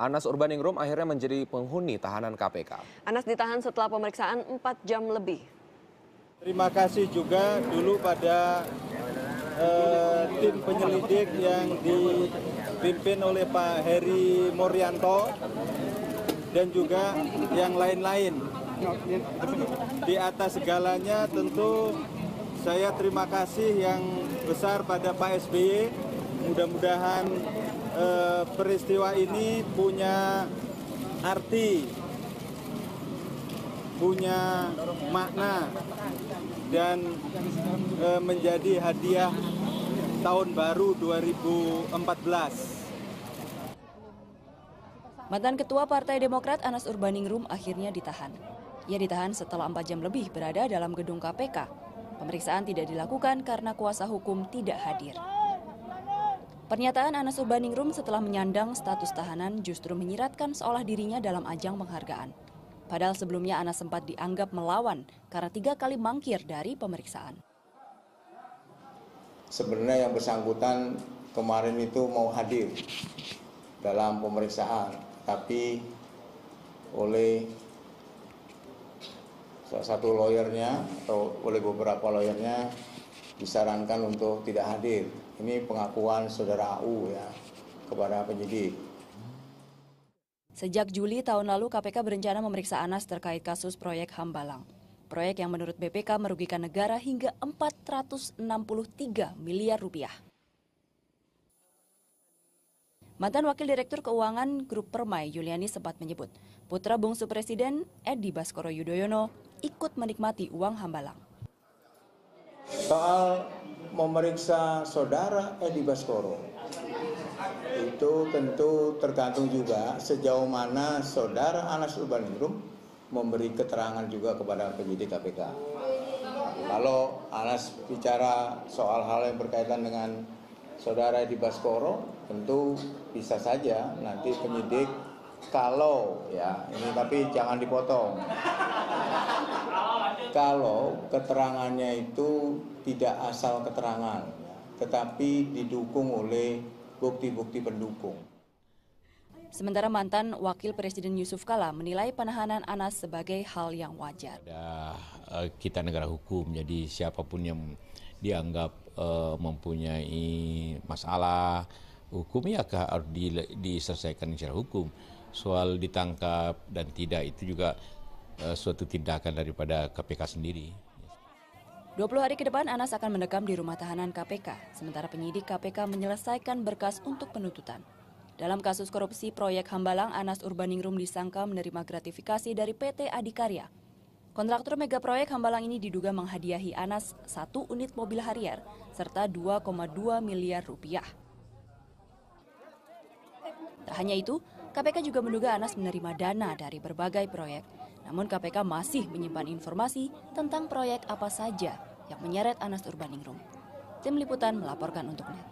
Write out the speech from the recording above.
Anas Urbaningrum akhirnya menjadi penghuni tahanan KPK. Anas ditahan setelah pemeriksaan 4 jam lebih. Terima kasih juga dulu pada tim penyelidik yang dipimpin oleh Pak Heri Morianto dan juga yang lain-lain. Di atas segalanya tentu saya terima kasih yang besar pada Pak SBY. Mudah-mudahan peristiwa ini punya arti, punya makna, dan menjadi hadiah tahun baru 2014. Mantan Ketua Partai Demokrat Anas Urbaningrum akhirnya ditahan. Ia ditahan setelah 4 jam lebih berada dalam gedung KPK. Pemeriksaan tidak dilakukan karena kuasa hukum tidak hadir. Pernyataan Anas Urbaningrum setelah menyandang status tahanan justru menyiratkan seolah dirinya dalam ajang penghargaan. Padahal sebelumnya Anas sempat dianggap melawan karena 3 kali mangkir dari pemeriksaan. Sebenarnya yang bersangkutan kemarin itu mau hadir dalam pemeriksaan, tapi oleh salah satu lawyernya atau oleh beberapa lawyernya disarankan untuk tidak hadir. Ini pengakuan saudara AU ya kepada penyidik. Sejak Juli tahun lalu KPK berencana memeriksa Anas terkait kasus proyek Hambalang. Proyek yang menurut BPK merugikan negara hingga 463 miliar rupiah. Mantan Wakil Direktur Keuangan Grup Permai Yuliani sempat menyebut putra bungsu Presiden Edi Baskoro Yudhoyono ikut menikmati uang Hambalang. Soal memeriksa saudara Edi Baskoro, itu tentu tergantung juga sejauh mana saudara Anas Urbaningrum memberi keterangan juga kepada penyidik KPK. Kalau Anas bicara soal hal yang berkaitan dengan saudara Edi Baskoro, tentu bisa saja nanti penyidik kalau ya ini tapi jangan dipotong. Kalau keterangannya itu tidak asal keterangan, tetapi didukung oleh bukti-bukti pendukung. Sementara mantan Wakil Presiden Yusuf Kala menilai penahanan Anas sebagai hal yang wajar. Kita negara hukum, jadi siapapun yang dianggap mempunyai masalah hukum ya harus diselesaikan secara hukum. Soal ditangkap dan tidak itu juga suatu tindakan daripada KPK sendiri. 20 hari ke depan Anas akan mendekam di rumah tahanan KPK, sementara penyidik KPK menyelesaikan berkas untuk penuntutan. Dalam kasus korupsi proyek Hambalang, Anas Urbaningrum disangka menerima gratifikasi dari PT Adikarya. Kontraktor mega proyek Hambalang ini diduga menghadiahi Anas 1 unit mobil Harrier serta 2,2 miliar rupiah. Tak hanya itu, KPK juga menduga Anas menerima dana dari berbagai proyek. Namun KPK masih menyimpan informasi tentang proyek apa saja yang menyeret Anas Urbaningrum. Tim Liputan melaporkan untuk NET.